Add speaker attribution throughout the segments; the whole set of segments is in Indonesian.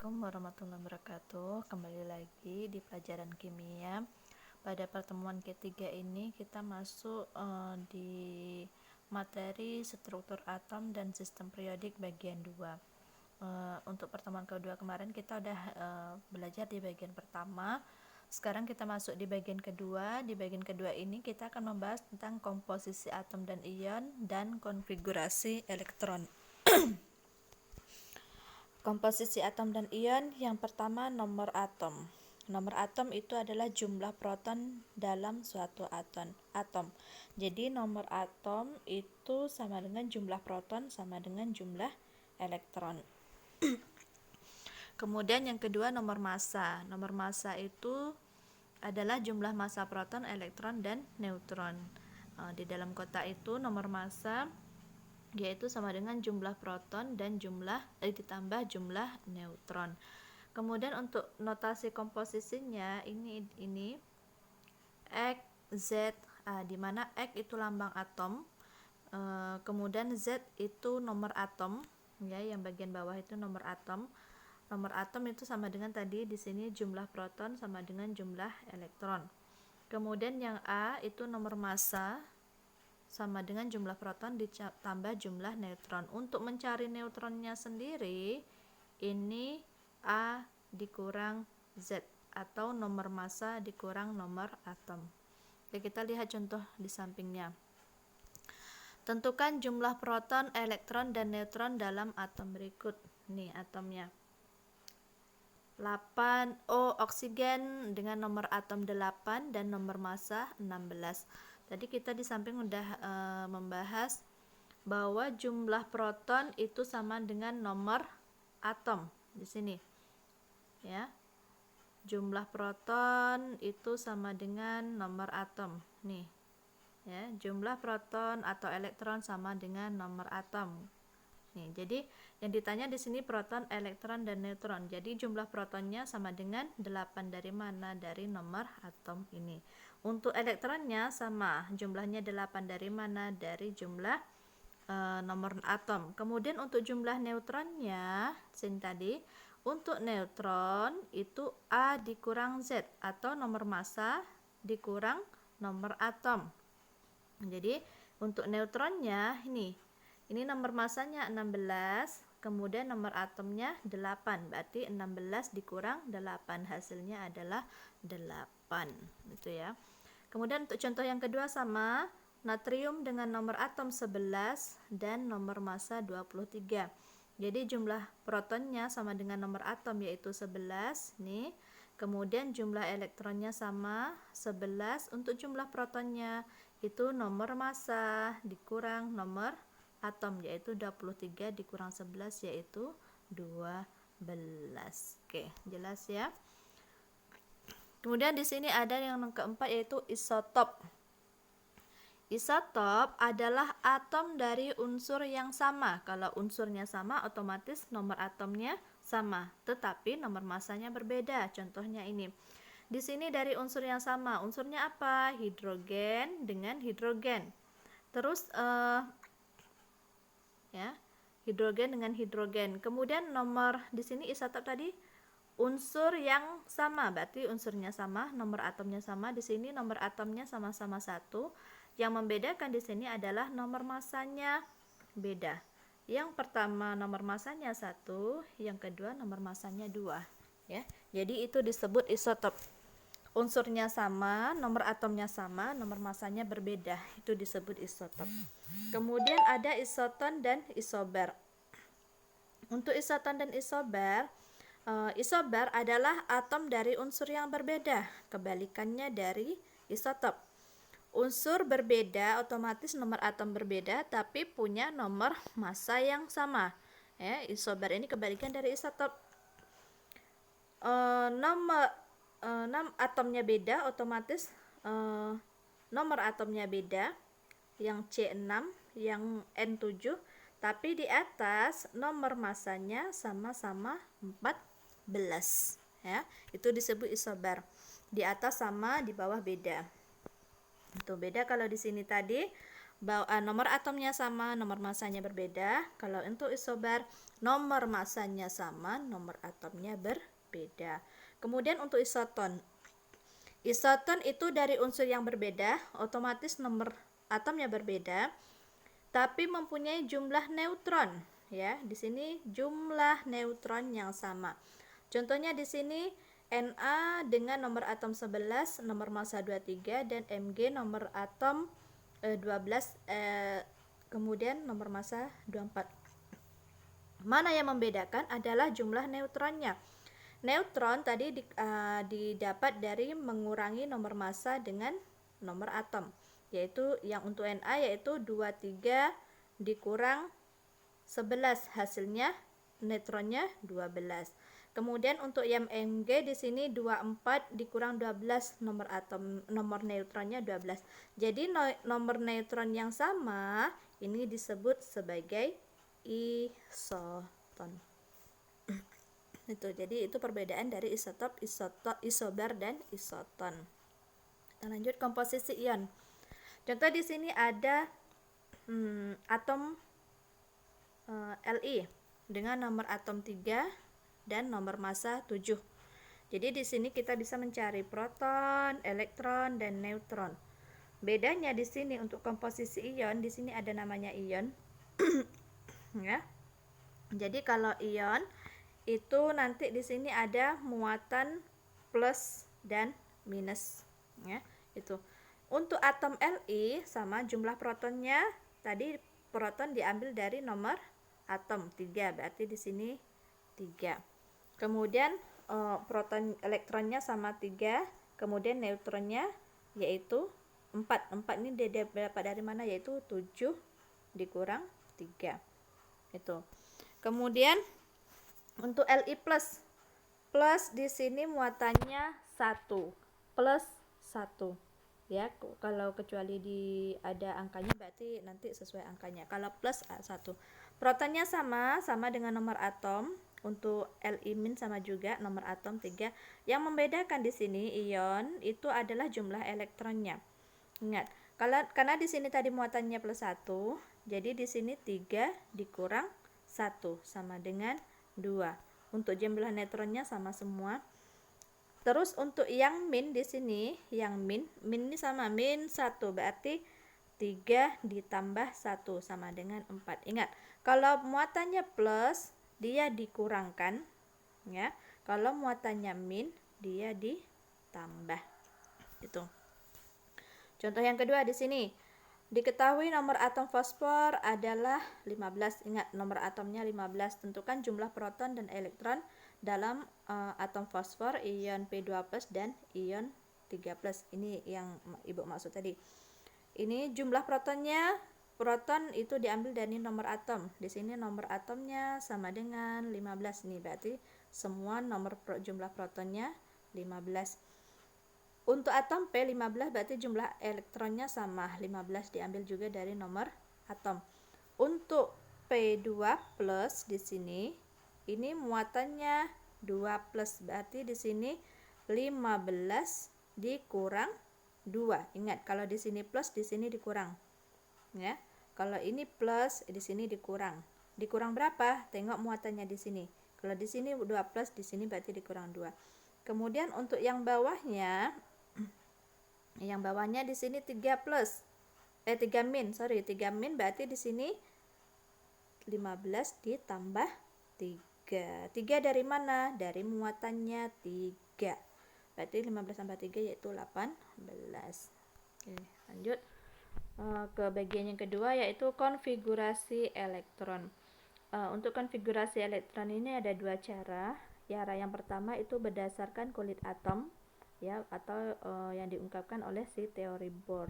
Speaker 1: Assalamualaikum warahmatullahi wabarakatuh. Kembali lagi di pelajaran kimia. Pada pertemuan ketiga ini kita masuk di materi struktur atom dan sistem periodik bagian 2. Untuk pertemuan kedua kemarin kita udah belajar di bagian pertama. Sekarang kita masuk di bagian kedua. Di bagian kedua ini kita akan membahas tentang komposisi atom dan ion dan konfigurasi elektron. Komposisi atom dan ion. Yang pertama, nomor atom. Nomor atom itu adalah jumlah proton dalam suatu atom. Jadi nomor atom itu sama dengan jumlah proton sama dengan jumlah elektron. Kemudian yang kedua, nomor massa. Nomor massa itu adalah jumlah massa proton, elektron, dan neutron. Di dalam kotak itu nomor massa yaitu sama dengan jumlah proton dan ditambah jumlah neutron. Kemudian untuk notasi komposisinya ini X, Z, di mana X itu lambang atom, kemudian Z itu nomor atom, ya, yang bagian bawah itu nomor atom. Nomor atom itu sama dengan tadi di sini jumlah proton sama dengan jumlah elektron. Kemudian yang A itu nomor massa sama dengan jumlah proton ditambah jumlah neutron. Untuk mencari neutronnya sendiri, ini A dikurang Z atau nomor massa dikurang nomor atom. Oke, kita lihat contoh di sampingnya. Tentukan jumlah proton, elektron, dan neutron dalam atom berikut. Nih atomnya. 8O oksigen dengan nomor atom 8 dan nomor massa 16. Tadi kita di samping udah membahas bahwa jumlah proton itu sama dengan nomor atom di sini. Ya. Jumlah proton itu sama dengan nomor atom. Nih. Ya, jumlah proton atau elektron sama dengan nomor atom. Nih, jadi yang ditanya di sini proton, elektron, dan neutron. Jadi jumlah protonnya sama dengan 8 dari mana? Dari nomor atom ini. Untuk elektronnya sama, jumlahnya 8 dari mana? Dari jumlah nomor atom. Kemudian untuk jumlah neutronnya, sini tadi, untuk neutron itu A dikurang Z atau nomor massa dikurang nomor atom. Jadi untuk neutronnya ini nomor massanya 16, kemudian nomor atomnya 8, berarti 16 dikurang 8, hasilnya adalah 8, gitu ya. Kemudian untuk contoh yang kedua sama, natrium dengan nomor atom 11 dan nomor massa 23. Jadi jumlah protonnya sama dengan nomor atom yaitu 11 nih. Kemudian jumlah elektronnya sama 11. Untuk jumlah protonnya itu nomor massa dikurang nomor atom yaitu 23 dikurang 11 yaitu 12. Oke, jelas ya. Kemudian di sini ada yang keempat yaitu isotop. Isotop adalah atom dari unsur yang sama. Kalau unsurnya sama, otomatis nomor atomnya sama, tetapi nomor massanya berbeda. Contohnya ini. Di sini dari unsur yang sama. Unsurnya apa? Hidrogen dengan hidrogen. Terus ya, hidrogen dengan hidrogen. Kemudian nomor di sini isotop tadi unsur yang sama, berarti unsurnya sama, nomor atomnya sama. Di sini nomor atomnya sama-sama 1. Yang membedakan di sini adalah nomor massanya beda. Yang pertama nomor massanya 1, yang kedua nomor massanya 2, ya. Jadi itu disebut isotop. Unsurnya sama, nomor atomnya sama, nomor massanya berbeda. Itu disebut isotop. Kemudian ada isoton dan isobar. Untuk isoton dan isobar, isobar adalah atom dari unsur yang berbeda, kebalikannya dari isotop. Unsur berbeda otomatis nomor atom berbeda tapi punya nomor massa yang sama. Ya, isobar ini kebalikan dari isotop. Nomor atomnya beda otomatis nomor atomnya beda, yang C6, yang N7, tapi di atas nomor massanya sama-sama 14, ya. Itu disebut isobar. Di atas sama, di bawah beda. Itu beda kalau di sini tadi nomor atomnya sama, nomor masanya berbeda. Kalau untuk isobar, nomor masanya sama, nomor atomnya berbeda. Kemudian untuk isoton. Isoton itu dari unsur yang berbeda, otomatis nomor atomnya berbeda, tapi mempunyai jumlah neutron, ya. Di sini jumlah neutron yang sama. Contohnya di sini Na dengan nomor atom 11, nomor massa 23, dan Mg nomor atom 12, kemudian nomor massa 24. Mana yang membedakan adalah jumlah neutronnya. Neutron tadi didapat dari mengurangi nomor massa dengan nomor atom, yaitu yang untuk Na yaitu 23 dikurang 11, hasilnya neutronnya 12. Kemudian untuk yang Mg di sini 24 dikurang 12, nomor neutronnya 12. Jadi nomor neutron yang sama ini disebut sebagai isoton. Jadi itu perbedaan dari isotop, isobar, dan isoton. Kita lanjut komposisi ion. Contoh di sini ada atom Li dengan nomor atom 3 dan nomor massa 7. Jadi di sini kita bisa mencari proton, elektron, dan neutron. Bedanya di sini untuk komposisi ion, di sini ada namanya ion. Ya. Jadi kalau ion itu nanti di sini ada muatan plus dan minus, ya. Itu. Untuk atom Li sama jumlah protonnya, tadi proton diambil dari nomor atom 3, berarti di sini 3. Kemudian proton elektronnya sama 3, kemudian neutronnya yaitu 4. 4 ini dapat dari mana, yaitu 7 dikurang 3. Itu. Kemudian untuk Li plus di sini muatannya 1, plus 1, ya. Kalau kecuali ada angkanya berarti nanti sesuai angkanya. Kalau plus 1. Protonnya sama dengan nomor atom. Untuk Li min sama juga nomor atom 3. Yang membedakan di sini ion itu adalah jumlah elektronnya. Ingat, karena di sini tadi muatannya plus 1, jadi di sini 3 dikurang 1 sama dengan 2. Untuk jumlah neutronnya sama semua. Terus untuk yang min di sini, yang min ini sama min 1, berarti 3 ditambah 1 sama dengan 4. Ingat, kalau muatannya plus dia dikurangkan, ya. Kalau muatannya min dia ditambah. Itu. Contoh yang kedua di sini. Diketahui nomor atom fosfor adalah 15. Ingat, nomor atomnya 15. Tentukan jumlah proton dan elektron dalam atom fosfor, ion P2+ dan ion 3+. Ini yang Ibu maksud tadi. Ini jumlah protonnya, proton itu diambil dari nomor atom. Di sini nomor atomnya sama dengan 15. Ini berarti semua jumlah protonnya 15. Untuk atom P15 berarti jumlah elektronnya sama, 15 diambil juga dari nomor atom. Untuk P2+ di sini ini muatannya 2+, berarti di sini 15 dikurang 2. Ingat, kalau di sini plus di sini dikurang. Ya. Kalau ini plus di sini dikurang. Dikurang berapa? Tengok muatannya di sini. Kalau di sini 2+, di sini berarti dikurang 2. Kemudian untuk yang bawahnya di sini 3 min, 3 min berarti di sini 15 ditambah 3. 3 dari mana? Dari muatannya 3. Berarti 15 tambah 3 yaitu 18. Oke, lanjut ke bagian yang kedua, yaitu konfigurasi elektron. Untuk konfigurasi elektron ini ada dua cara. Cara yang pertama itu berdasarkan kulit atom, ya, atau yang diungkapkan oleh si teori Bohr,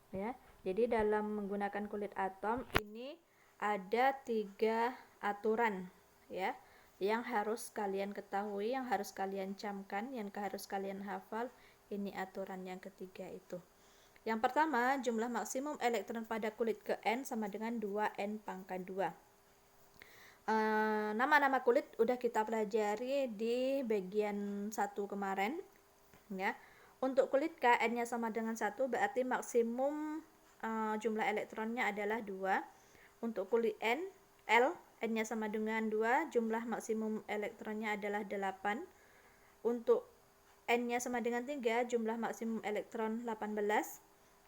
Speaker 1: ya. Jadi dalam menggunakan kulit atom ini ada 3 aturan, ya, yang harus kalian ketahui, yang harus kalian camkan, yang harus kalian hafal. Ini aturan yang ketiga itu. Yang pertama, jumlah maksimum elektron pada kulit ke N sama dengan 2N pangkat 2. Nama-nama kulit udah kita pelajari di bagian 1 kemarin, ya. Untuk kulit K, N-nya sama dengan 1, berarti maksimum jumlah elektronnya adalah 2. Untuk kulit N-nya sama dengan 2, jumlah maksimum elektronnya adalah 8. Untuk N-nya sama dengan 3, jumlah maksimum elektron 18.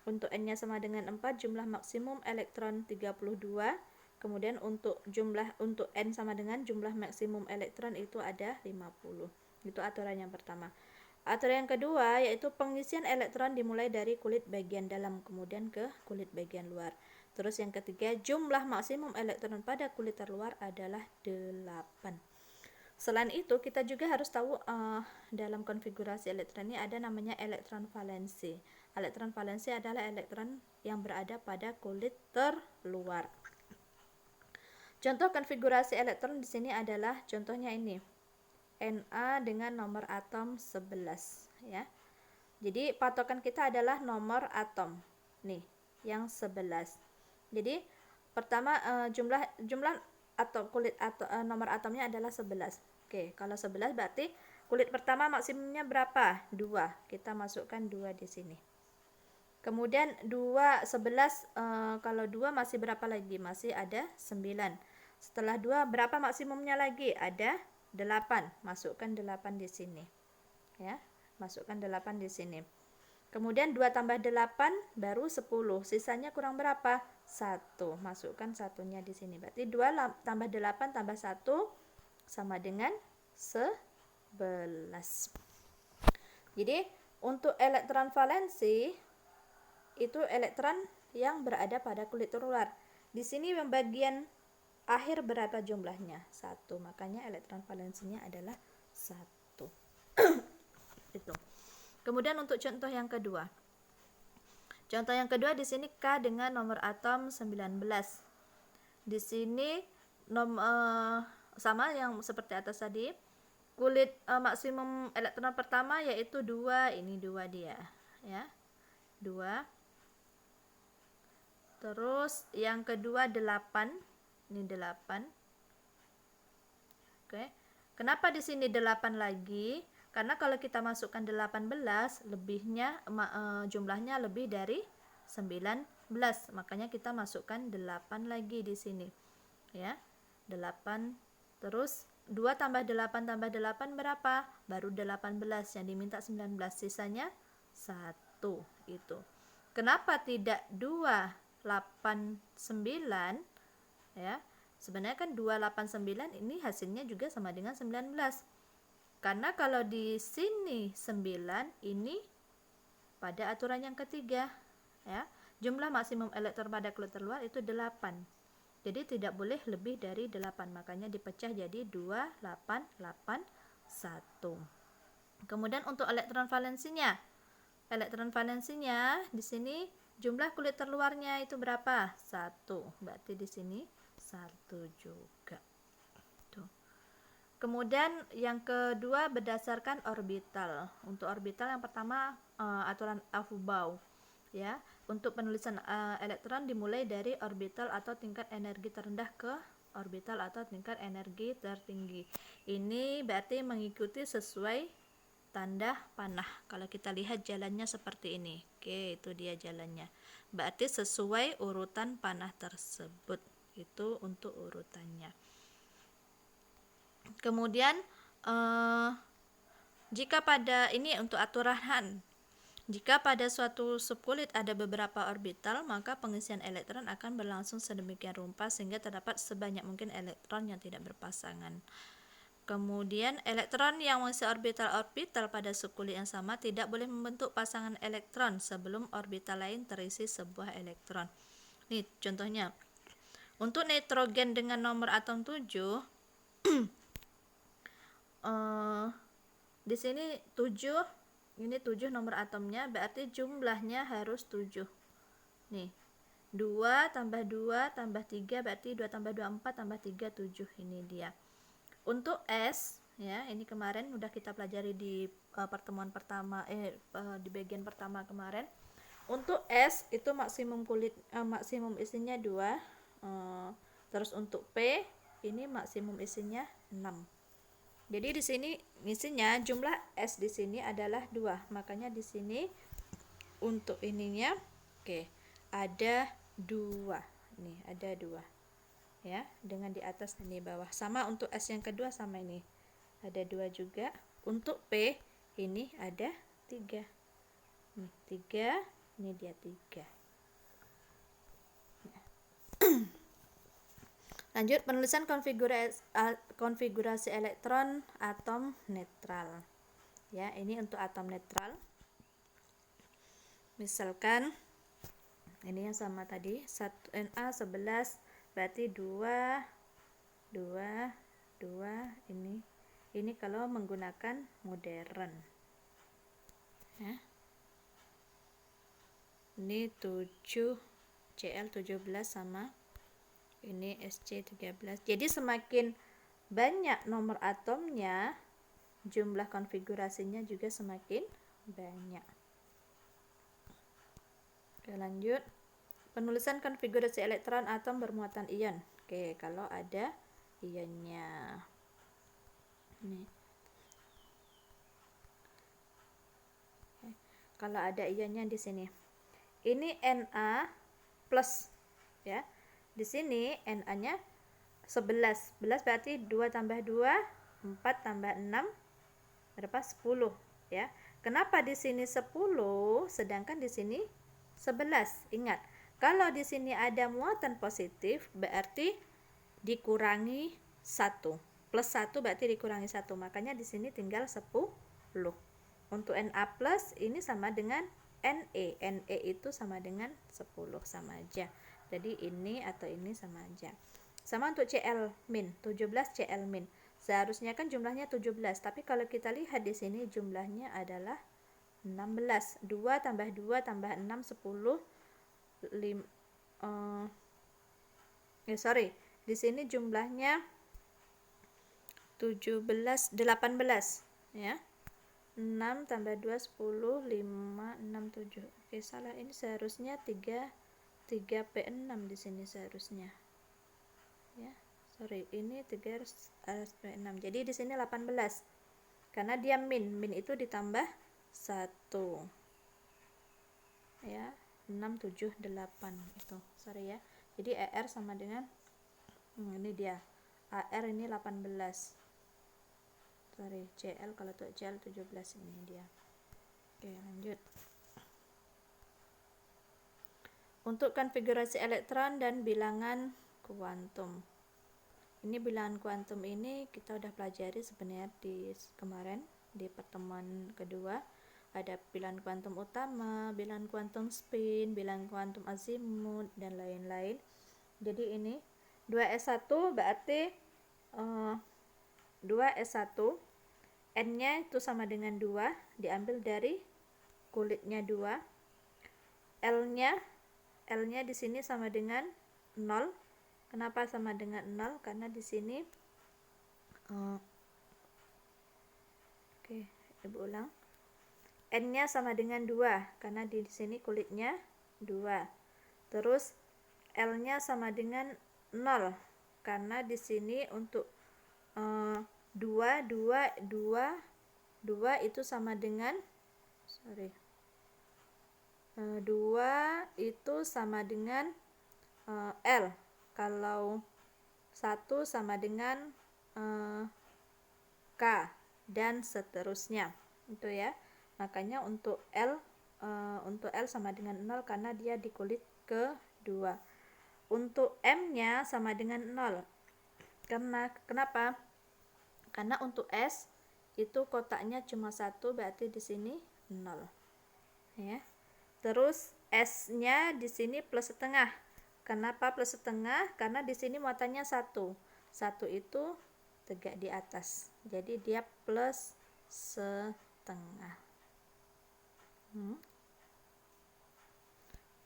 Speaker 1: Untuk N-nya sama dengan 4, jumlah maksimum elektron 32. Kemudian untuk N sama dengan jumlah maksimum elektron itu ada 50. Itu aturan yang pertama. Aturan yang kedua yaitu pengisian elektron dimulai dari kulit bagian dalam kemudian ke kulit bagian luar. Terus yang ketiga, jumlah maksimum elektron pada kulit terluar adalah 8. Selain itu, kita juga harus tahu dalam konfigurasi elektron ini ada namanya elektron valensi. Elektron valensi adalah elektron yang berada pada kulit terluar. Contoh konfigurasi elektron di sini adalah contohnya ini. Na dengan nomor atom 11 ya. Jadi patokan kita adalah nomor atom. Nih, yang 11. Jadi pertama jumlah atau kulit atau nomor atomnya adalah 11. Oke, kalau 11 berarti kulit pertama maksimumnya berapa? 2. Kita masukkan 2 di sini. Kemudian 11 kalau 2 masih berapa lagi? Masih ada 9. Setelah 2 berapa maksimumnya lagi? Ada 8. Masukkan 8 di sini. Ya, masukkan 8 di sini. Kemudian 2 tambah 8 baru 10. Sisanya kurang berapa? 1. Masukkan satunya di sini. Berarti 2 tambah 8 tambah 1 sama dengan 11. Jadi, untuk elektron valensi itu elektron yang berada pada kulit terluar. Di sini yang bagian akhir berapa jumlahnya? 1. Makanya elektron valensinya adalah 1. Itu. Kemudian untuk contoh yang kedua. Contoh yang kedua di sini K dengan nomor atom 19. Di sini sama yang seperti atas tadi. Kulit maksimum elektron pertama yaitu 2, ini 2 dia, ya. 2. Terus yang kedua 8. Ini 8. Oke. Kenapa di sini 8 lagi? Karena kalau kita masukkan 18, lebihnya jumlahnya lebih dari 19. Makanya kita masukkan 8 lagi di sini. Ya. 8. Terus 2 tambah 8 tambah 8 berapa? Baru 18, yang diminta 19. Sisanya 1 itu. Kenapa tidak 2, 8, 9? Ya. Sebenarnya kan 289 ini hasilnya juga sama dengan 19. Karena kalau di sini 9, ini pada aturan yang ketiga, ya. Jumlah maksimum elektron pada kulit terluar itu 8. Jadi tidak boleh lebih dari 8. Makanya dipecah jadi 2, 8, 8, 1. Kemudian untuk elektron valensinya. Elektron valensinya di sini jumlah kulit terluarnya itu berapa? 1. Berarti di sini 1 juga. Tuh. Kemudian yang kedua berdasarkan orbital. Untuk orbital yang pertama aturan Aufbau, ya. Untuk penulisan elektron dimulai dari orbital atau tingkat energi terendah ke orbital atau tingkat energi tertinggi. Ini berarti mengikuti sesuai tanda panah. Kalau kita lihat jalannya seperti ini. Oke, itu dia jalannya. Berarti sesuai urutan panah tersebut. Itu untuk urutannya. Kemudian jika pada ini untuk aturan, jika pada suatu subkulit ada beberapa orbital, maka pengisian elektron akan berlangsung sedemikian rupa sehingga terdapat sebanyak mungkin elektron yang tidak berpasangan. Kemudian elektron yang mengisi orbital-orbital pada subkulit yang sama tidak boleh membentuk pasangan elektron sebelum orbital lain terisi sebuah elektron. Nih contohnya. Untuk nitrogen dengan nomor atom 7 di sini 7, ini 7 nomor atomnya, berarti jumlahnya harus 7. Nih, 2 tambah 2 tambah 3 berarti 2 tambah 2 4 tambah 3 7. Ini dia. Untuk S, ya, ini kemarin udah kita pelajari di pertemuan pertama di bagian pertama kemarin. Untuk S itu maksimum maksimum isinya 2. Terus untuk P ini maksimum isinya 6. Jadi di sini isinya jumlah S di sini adalah 2. Makanya di sini untuk ininya oke. ada 2. Nih, ada 2. Ya, dengan di atas dan di bawah. Sama untuk S yang kedua sama ini. Ada 2 juga. Untuk P ini ada 3. Nih, 3, ini dia 3. Lanjut penulisan konfigurasi elektron atom netral. Ya, ini untuk atom netral. Misalkan ini yang sama tadi, 1 Na11 berarti 2 2 2 ini kalau menggunakan modern. Ya. Ini 7 Cl17 sama ini Sc13. Jadi semakin banyak nomor atomnya, jumlah konfigurasinya juga semakin banyak. Oke, lanjut. Penulisan konfigurasi elektron atom bermuatan ion. Oke, kalau ada ionnya. Nih. Oke, kalau ada ionnya di sini. Ini Na plus ya. Di sini Na-nya 11. 11 berarti 2 tambah 2, 4 tambah 6 berapa? 10 ya. Kenapa di sini 10 sedangkan di sini 11? Ingat, kalau di sini ada muatan positif berarti dikurangi 1. Plus 1 berarti dikurangi 1. Makanya di sini tinggal 10. Untuk Na plus ini sama dengan Ne. Ne itu sama dengan 10, sama aja. Jadi ini atau ini sama aja. Sama untuk Cl min, 17 Cl min. Seharusnya kan jumlahnya 17, tapi kalau kita lihat di sini jumlahnya adalah 16. 2 tambah 2 tambah 6 10 Di sini jumlahnya 18 ya. 6 tambah 2 10 5 6 7. Oke, salah, ini seharusnya 3 P6 di sini seharusnya. Ya, ini 3 P6. Jadi di sini 18. Karena dia min itu ditambah 1. Ya, 6 7 8 itu. Ya. Jadi ER sama dengan ini dia. AR ini 18. Cl kalau untuk Cl 17 ini dia. Oke, lanjut. Untuk konfigurasi elektron dan bilangan kuantum. Ini bilangan kuantum ini kita udah pelajari sebenarnya di kemarin di pertemuan kedua. Ada bilangan kuantum utama, bilangan kuantum spin, bilangan kuantum azimut dan lain-lain. Jadi ini 2S1 berarti 2S1 N-nya itu sama dengan 2, diambil dari kulitnya 2. L-nya di sini sama dengan 0. Kenapa sama dengan 0? Karena di sini oke, Ibu ulang. N-nya sama dengan 2 karena di sini kulitnya 2. Terus L-nya sama dengan 0 karena di sini untuk 2 itu sama dengan 2 itu sama dengan L. Kalau 1 sama dengan K dan seterusnya. Itu ya. Makanya untuk L sama dengan 0 karena dia di kulit kedua. Untuk M-nya sama dengan 0. Kenapa? Karena untuk S itu kotaknya cuma 1, berarti di sini 0. Ya. Terus S-nya di sini plus setengah. Kenapa plus setengah? Karena di sini muatannya 1. 1 itu tegak di atas. Jadi dia plus setengah.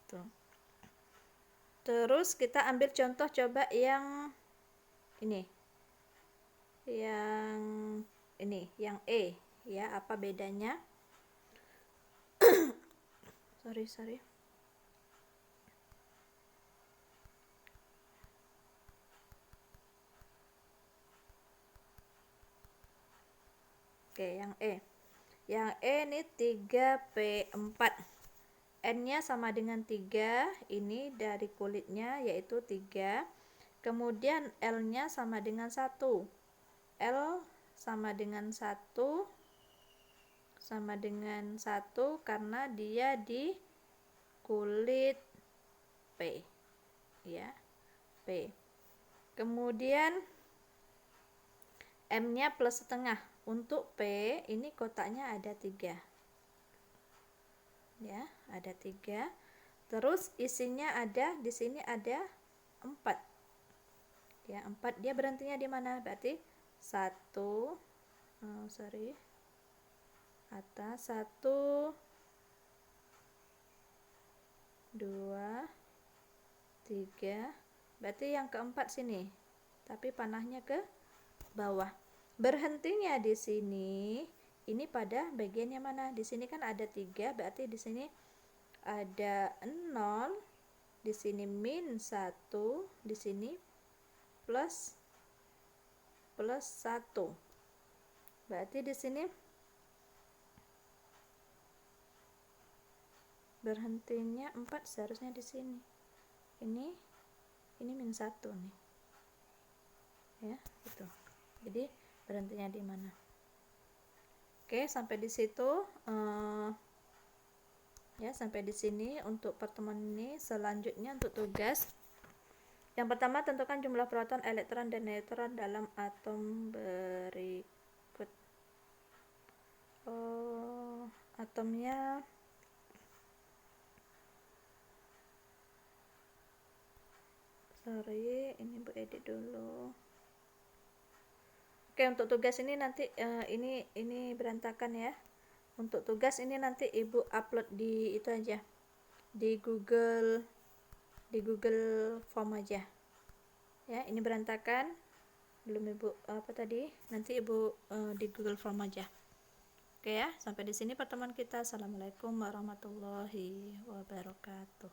Speaker 1: Tuh. Terus kita ambil contoh coba yang ini. Yang E ya, apa bedanya? sorry. Oke, yang E. Yang E ini 3P4. N-nya sama dengan 3, ini dari kulitnya yaitu 3. Kemudian L-nya sama dengan 1. L sama dengan 1 karena dia di kulit P, ya, P. Kemudian M-nya plus setengah. Untuk P ini kotaknya ada 3, ya, ada 3. Terus isinya ada di sini ada 4, ya, 4. Dia berhentinya di mana? Berarti 1, atas 1, 2, 3. Berarti yang keempat sini, tapi panahnya ke bawah. Berhentinya di sini, ini pada bagian yang mana? Di sini kan ada 3, berarti di sini ada 0, di sini min 1, di sini plus 1. Berarti di sini berhentinya 4, seharusnya di sini. Ini min 1 nih. Ya, gitu. Jadi berhentinya di mana? Oke, sampai di situ ya, sampai di sini untuk pertemuan ini. Selanjutnya untuk tugas. Yang pertama, tentukan jumlah proton, elektron, dan neutron dalam atom berikut. Atomnya ini Bu edit dulu. Oke, untuk tugas ini nanti ini berantakan ya. Untuk tugas ini nanti Ibu upload di itu aja, di Google Form aja. Ya, ini berantakan. Belum Ibu nanti Ibu di Google Form aja. Oke ya, sampai di sini pertemuan kita. Assalamualaikum warahmatullahi wabarakatuh.